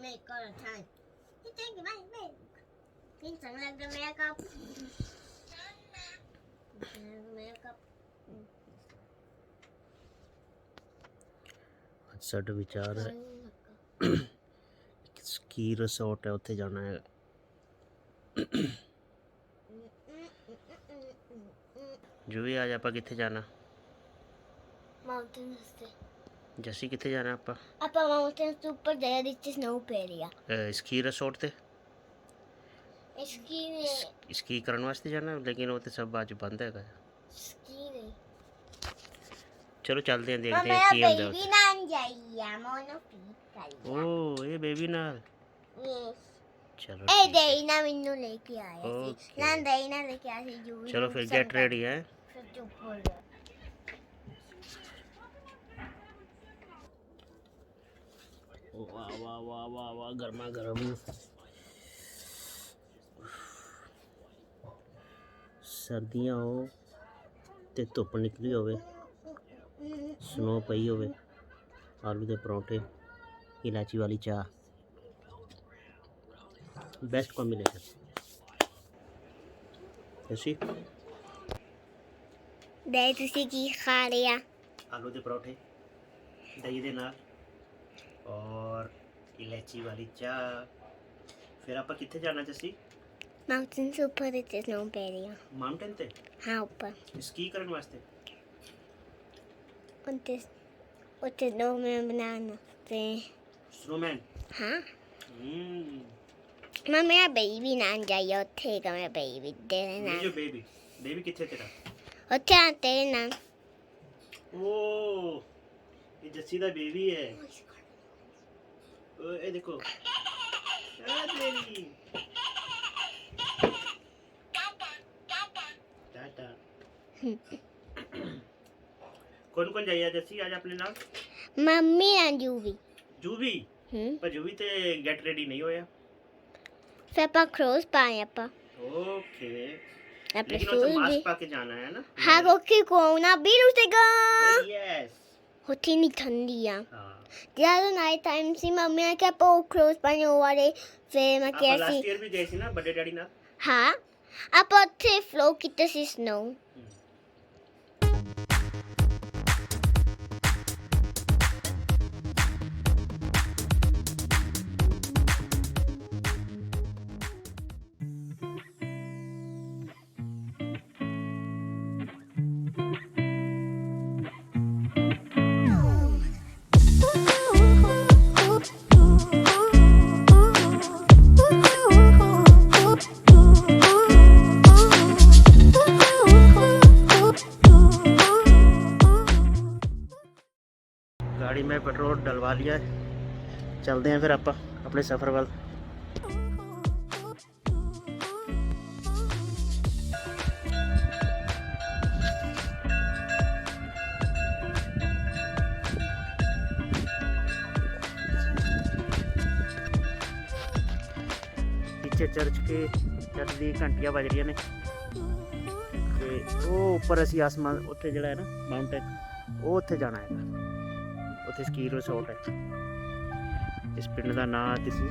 Con thằng cái tên cái mày cái thằng là cái mẹ cặp mẹ cặp ਸਾਡਾ ਵਿਚਾਰ ਹੈ ਸਕੀ resort ਹੈ ਉੱਥੇ ਜਾਣਾ ਹੈ। ਜੋ ਵੀ ਅੱਜ ਆਪਾਂ ਕਿੱਥੇ ਜਾਣਾ? ਮਾਊਂਟੇਨਸ ਤੇ। ਜੱਸੀ ਕਿੱਥੇ ਜਾਣਾ ਆਪਾਂ? ਆਪਾਂ ਮਾਊਂਟੇਨਸ ਤੋਂ ਉੱਪਰ ਜਾਇਆ ਜਿੱਥੇ ਸਨੋ ਪੈ ਰਹੀ ਆ। ਸਕੀ ਰਿਸੋਰਟ ਤੇ ਸਕੀ ਕਰਨ ਵਾਸਤੇ ਜਾਣਾ, ਲੇਕਿਨ ਉਹ ਤੇ ਸਭ ਅੱਜ ਬੰਦ ਹੈਗਾ। ਸਕੀ ਨਹੀਂ। ਚਲੋ ਚੱਲਦੇ ਆਂ, ਦੇਖਦੇ ਆਂ ਕੀ ਹੁੰਦਾ। ਬੇਬੀ ਨਾਲ ਜਾਈਆ ਮੋਨੋ ਪੀ ਓ ਇਹ ਬੇਬੀ ਨਾਲ। ਯੈਸ ਚਲੋ ਇਹ ਦੇਈਨਾ ਮੈਨੂੰ ਲੈ ਕੇ ਆਇਆ ਸੀ ਨਾ, ਦੇਈਨਾ ਲੈ ਕੇ ਆਇਆ ਸੀ ਜੂ। ਚਲੋ ਫਿਰ ਗੈਟ ਰੈਡੀ ਹੈ। ਫਿਰ ਚੁੱਪ ਹੋ वाह वाह वाह वाह वाह गर्मा गर्म सर्दियाँ हो ते धुप निकली होवे, स्नो पई होवे, आलू दे परौंठे, इलायची वाली चाह, बेस्ट कॉम्बिनेशन। ऐसी दे तुसी की खा लिया? आलू दे परौंठे दही दे नाल और इलायची वाली चाह। फिर आप कितने जाना जैसी? माउंटेन से ऊपर इतने स्नो पे रही है। माउंटेन ते? हाँ ऊपर स्की करने वास्ते। उते स्नो में बनाना ते स्नोमैन। हाँ मैं मेरा बेबी नान जाइए उते का मेरा बेबी तेरे नाम। जो बेबी कितने तेरा? उते आ तेरे नाम। ओ ये जस्सी दा बेबी है। ए देखो तेरी टाटा। कौन कौन जाइए जस्सी आज अपने नाल? Mummy and जूवी। जूवी पर जूवी ते गेट रेडी नहीं होया। फिर अपा क्रोस पाए अपा। ओके अपने लेकिन वो तो मास्क पा के जाना है ना। हाँ क्योंकि कोरोना भी रुकेगा। यस होती नहीं ठंडी है। हाँ ज़्यादा नाइट टाइम सी मम्मी ने क्या पो क्रोस पाने वाले फिर मैं आप कैसी लास्ट ईयर भी गए सी ना बर्थडे डैडी ना। हाँ अब अच्छे फ्लो कितने सी स्नो। गाड़ी में पेट्रोल डलवा लिया है, चलते हैं फिर आप अपने सफ़र वाल। पीछे चर्च दी घंटियां बज रही ने ते वो उपर असी आसमान उत्थे जिहड़ा है ना माउंटेन वो उत्थे जाना है। उत्थे स्की रिसोर्ट है। इस पिंड का नाम किसी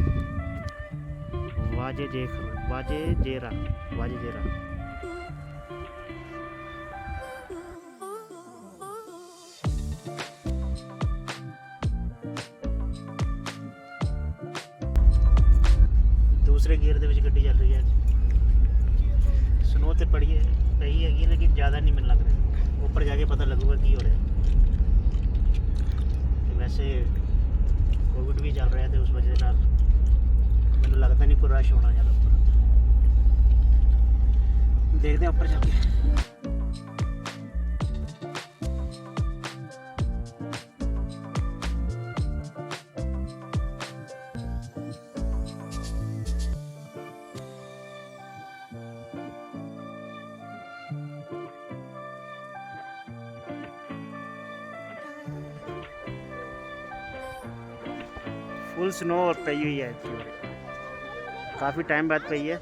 वाजे जेरा। दूसरे गियर दे विच गड्डी चल रही है। स्नो तो पड़ी है लेकिन ज़्यादा नहीं मिलना लग रहा। ऊपर जाके पता लगूगा की हो रहा है। वैसे कोविड भी चल रहा है तो उस वजह से मैंने लगता नहीं कोई रश होना ज़्यादा ऊपर। देखते हैं ऊपर जाके। फुल स्नो और पई हुई है, काफ़ी टाइम बाद पई है।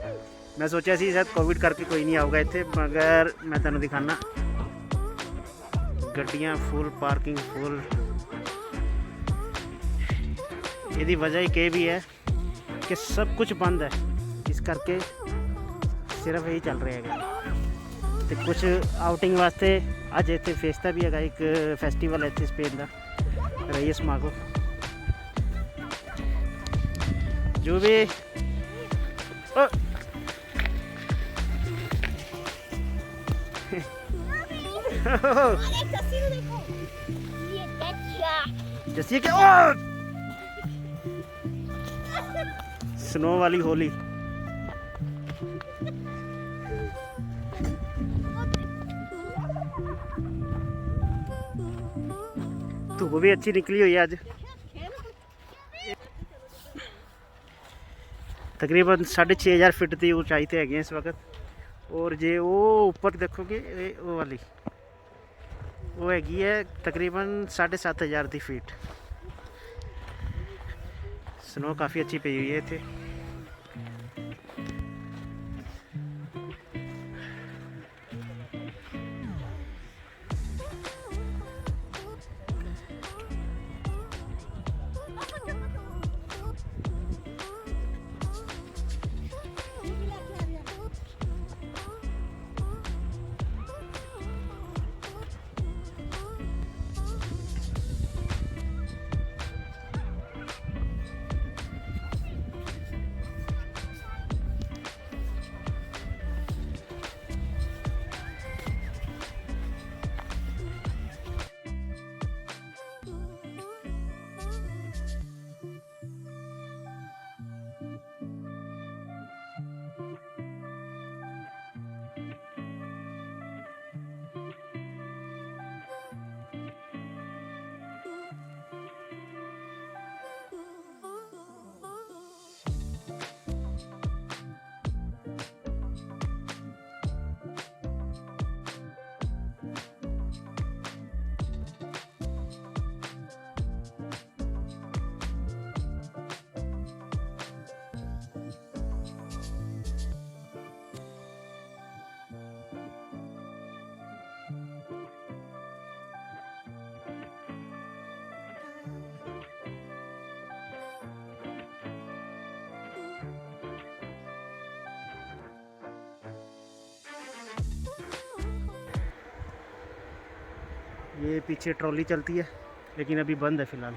मैं सोचा सी शायद कोविड करके कोई नहीं आऊगा इत्थे, मगर मैं तुहानू दिखाना गड्डियाँ फुल, पार्किंग फुल। यदी वजह के भी है क्योंकि सब कुछ बंद है, इस करके सिर्फ यही चल रहा है। तो कुछ आउटिंग वास्ते अज इतने फेस्टा भी है, एक फैसटीवल है इतने स्पेन का, रईस मागो जो भी जैसे कि स्नो वाली होली। धूप भी अच्छी निकली हुई है आज। तकरीबन 6500 फीट की ऊंचाई ते है इस वक्त। और जे वो ऊपर देखोगे वो वाली वो हैगी है तकरीबन 7500 की फीट। स्नो काफ़ी अच्छी पई हुई है इतने। ये पीछे ट्रॉली चलती है लेकिन अभी बंद है फ़िलहाल,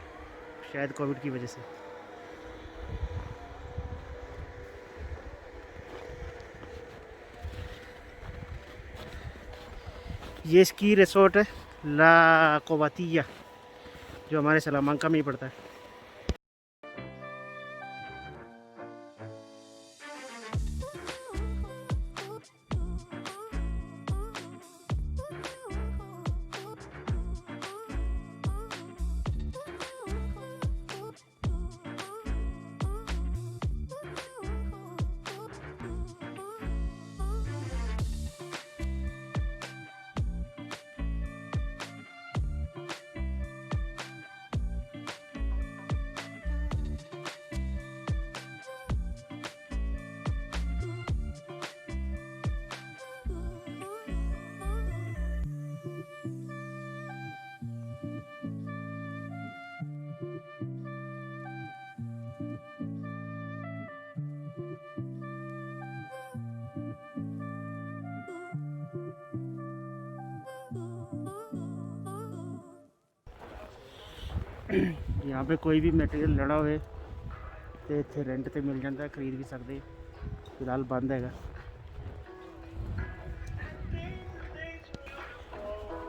शायद कोविड की वजह से। ये स्की रिसोर्ट है ला कोवातिया, जो हमारे सलामांका में ही पड़ता है। यहाँ पे कोई भी मटेरियल लड़ा हुए तो इतने रेंट पे मिल जाता है, खरीद भी सकते। फिलहाल बंद है।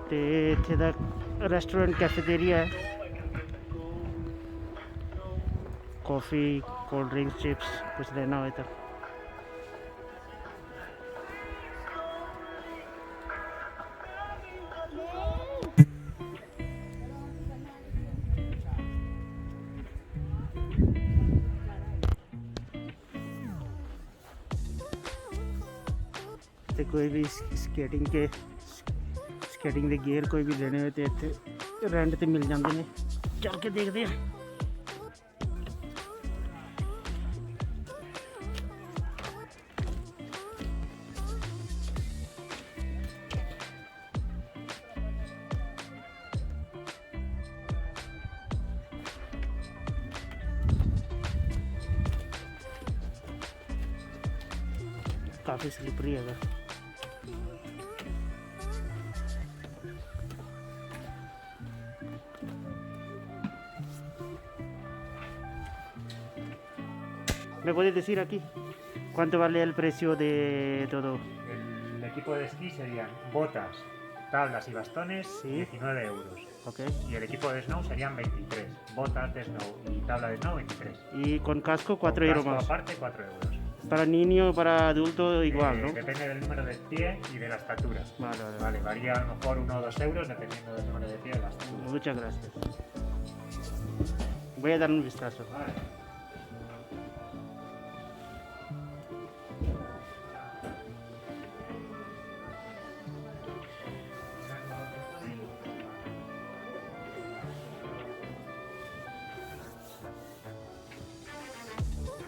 तो इतने का रेस्टोरेंट कैफेटेरिया है, कॉफ़ी कोल्ड ड्रिंक चिप्स कुछ लेना हो तो। कोई भी स्केटिंग के गियर कोई भी लेने हुए तो इतने रेंट पे मिल जाते हैं। चल के देखते हैं। काफ़ी स्लिपरी है। ¿Me puedes decir aquí cuánto vale el precio de todo? El equipo de esquí serían botas, tablas y bastones, Sí. 19 euros. Ok. Y el equipo de snow serían 23. Botas de snow y tabla de snow 23. Y con casco 4 Con euros casco más. aparte 4 euros. Para niño, para adulto igual, ¿no? Depende del número de pie y de la estatura. Vale, vale. Vale, varía a lo mejor 1 o 2 euros dependiendo del número de pie y de la estatura. Muchas gracias. Voy a dar un vistazo. Vale.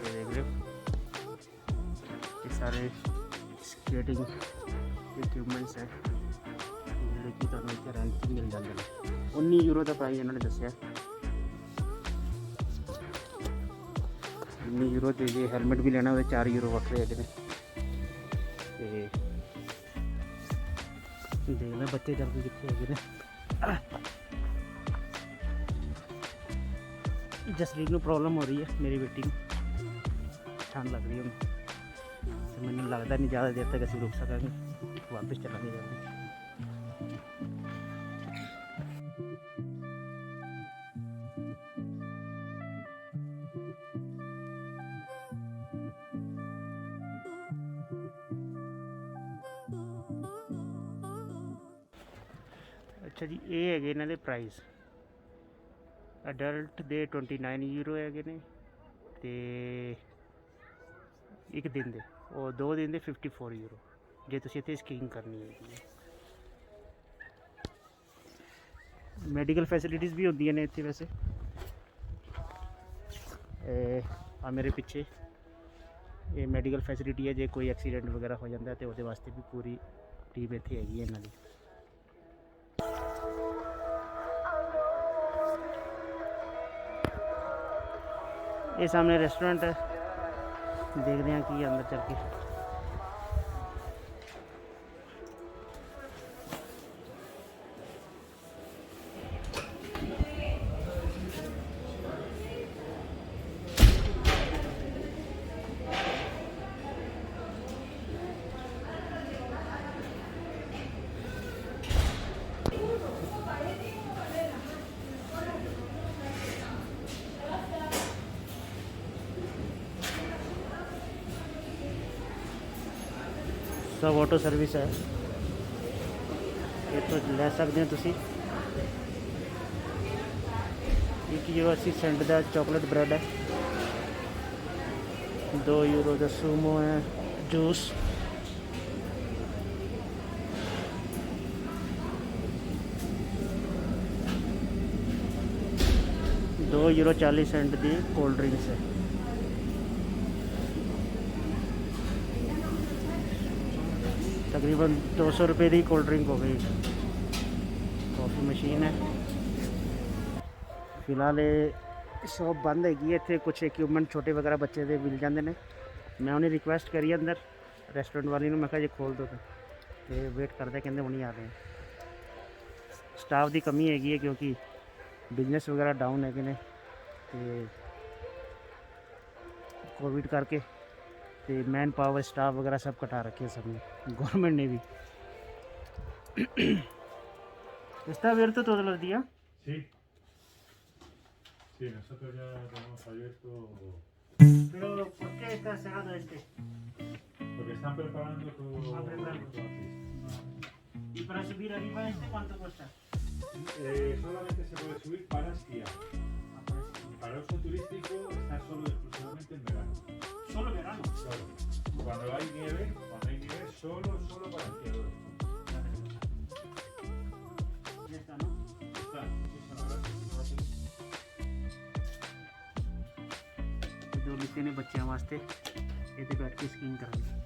ये देख रहे हो, ये सारे skating equipments है ਜਿਹੜੇ ਕਿ ਤੁਹਾਨੂੰ ਇੱਥੇ ਰੈਂਟ ਤੇ ਮਿਲ ਜਾਂਦੇ ਨੇ। 19 ਯੂਰੋ ਦਾ ਪ੍ਰਾਈਸ ਇਹਨਾਂ ਨੇ ਦੱਸਿਆ। 19 ਯੂਰੋ ਤੇ ਜੇ ਹੈਲਮਟ ਵੀ ਲੈਣਾ ਉਹਦੇ 4 ਯੂਰੋ ਵੱਖਰੇ ਹੈਗੇ ਨੇ। ਤੇ ਦੇਖ ਲੈ ਬੱਚੇ ਚੱਲਦੇ ਕਿੱਥੇ ਹੈਗੇ ਨੇ। ਜਸਲੀਨ ਨੂੰ ਪ੍ਰੋਬਲਮ ਹੋ ਰਹੀ ਹੈ, ਮੇਰੀ ਬੇਟੀ ਨੂੰ ठंड लग रही है तो मैंने लगता नहीं ज़्यादा देर तक असं रुक सकेंगे, वापस चलेंगे जल्दी। अच्छा जी, ये है इन्हों के प्राइस। अडल्ट दे 29 यूरो है ने, तो एक दिन दे और 2 दिन दे 54 यूरो जे तुसीं इत्थे स्कीइंग करनी है। मैडिकल फैसिलिटीज़ भी होंदियां ने इत्थे वैसे। आ मेरे पिछे ये मैडिकल फैसिलिटी है, जे कोई एक्सीडेंट वगैरह हो जाता है तो वो वास्ते भी पूरी टीम इत्थे हैगी है इन्हां दी। ये सामने रेस्टोरेंट है, देखते हैं कि अंदर चल के। सब ऑटो सर्विस है, इतों ले सकते हैं तुसी। 1 €80 का चॉकलेट ब्रेड है, 2 यूरो का सूमो है जूस, €2.40 की कोल्ड ड्रिंक्स है। तकरीबन 200 रुपये की कोल्ड ड्रिंक हो गई। कॉफ़ी मशीन है। फिलहाल शॉप बंद हैगी, इतने कुछ इक्विपमेंट छोटे वगैरह बच्चे के मिल जाते हैं। मैं उन्हें रिक्वेस्ट करी अंदर रेस्टोरेंट वाली ने, मैं कहा जे खोल दो तो वेट करते, कहते हुणे आ रहे हैं। स्टाफ की कमी हैगी है क्योंकि बिजनेस वगैरह डाउन है ने, कोविड करके तो मैन पावर स्टाफ वगैरह सब कटा रखे सबने, गवर्नमेंट ने भी। ¿Está abierto todos los días? Sí. Sí, nosotros ya tenemos abierto Pero ¿por qué está cerrado este? porque están preparando todo. Ah, preparando. todo así. ¿Y para subir arriba este cuánto cuesta? Solamente se puede subir para esquiar. Para uso turístico está solo exclusivamente en verano. Solo verano. Claro. Cuando hay nieve, solo para esquiadores. Ya está, ¿no? Está, muchísimas gracias. जो लिखे ने बच्चों वास्ते ये बैठ के skiing करेंगे।